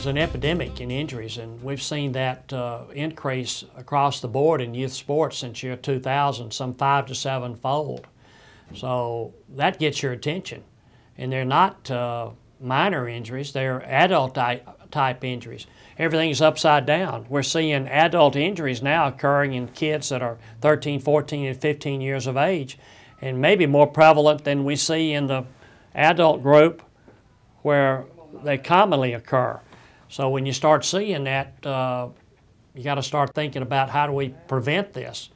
There's an epidemic in injuries, and we've seen that increase across the board in youth sports since year 2000, some 5 to 7-fold. So that gets your attention. And they're not minor injuries, they're adult type injuries. Everything's upside down. We're seeing adult injuries now occurring in kids that are 13, 14, and 15 years of age, and maybe more prevalent than we see in the adult group where they commonly occur. So when you start seeing that, you got to start thinking about how do we prevent this.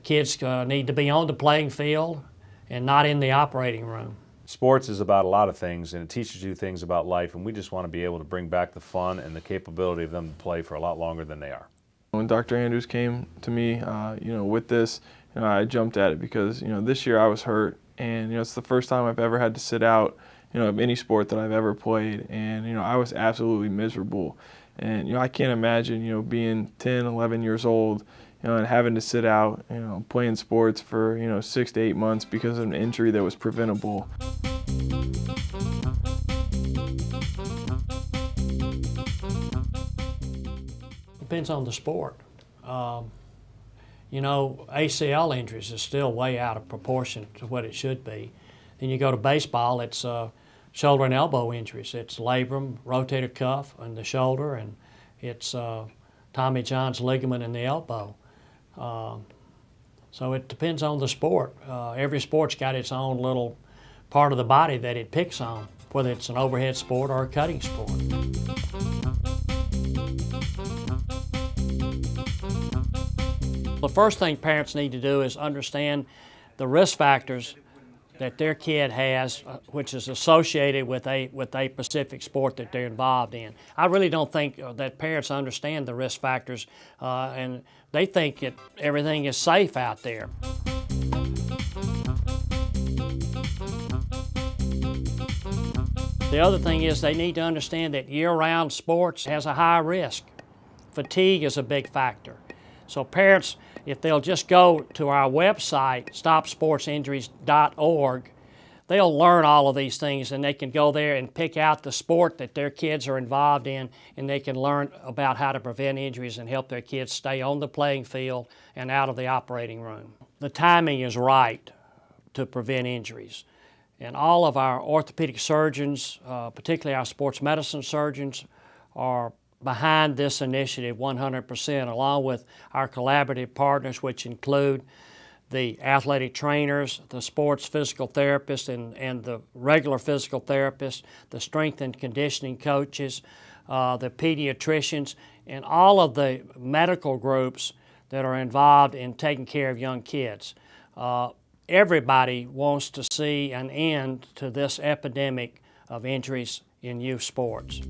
Kids need to be on the playing field and not in the operating room. Sports is about a lot of things, and it teaches you things about life, and we just want to be able to bring back the fun and the capability of them to play for a lot longer than they are. When Dr. Andrews came to me, with this, I jumped at it because, this year I was hurt, and, it's the first time I've ever had to sit out, of any sport that I've ever played, and, I was absolutely miserable. And, I can't imagine, being 10, 11 years old, and having to sit out, playing sports for, 6 to 8 months because of an injury that was preventable. Depends on the sport. ACL injuries is still way out of proportion to what it should be. Then you go to baseball, it's shoulder and elbow injuries. It's labrum, rotator cuff in the shoulder, and it's Tommy John's ligament in the elbow. So it depends on the sport. Every sport's got its own little part of the body that it picks on, whether it's an overhead sport or a cutting sport. The first thing parents need to do is understand the risk factors that their kid has, which is associated with a specific sport that they're involved in. I really don't think that parents understand the risk factors, and they think that everything is safe out there. The other thing is they need to understand that year-round sports has a high risk. Fatigue is a big factor. So parents, if they'll just go to our website, stopsportsinjuries.org, they'll learn all of these things, and they can go there and pick out the sport that their kids are involved in, and they can learn about how to prevent injuries and help their kids stay on the playing field and out of the operating room. The timing is right to prevent injuries. And all of our orthopedic surgeons, particularly our sports medicine surgeons, are behind this initiative 100%, along with our collaborative partners, which include the athletic trainers, the sports physical therapists, and the regular physical therapists, the strength and conditioning coaches, the pediatricians, and all of the medical groups that are involved in taking care of young kids. Everybody wants to see an end to this epidemic of injuries in youth sports.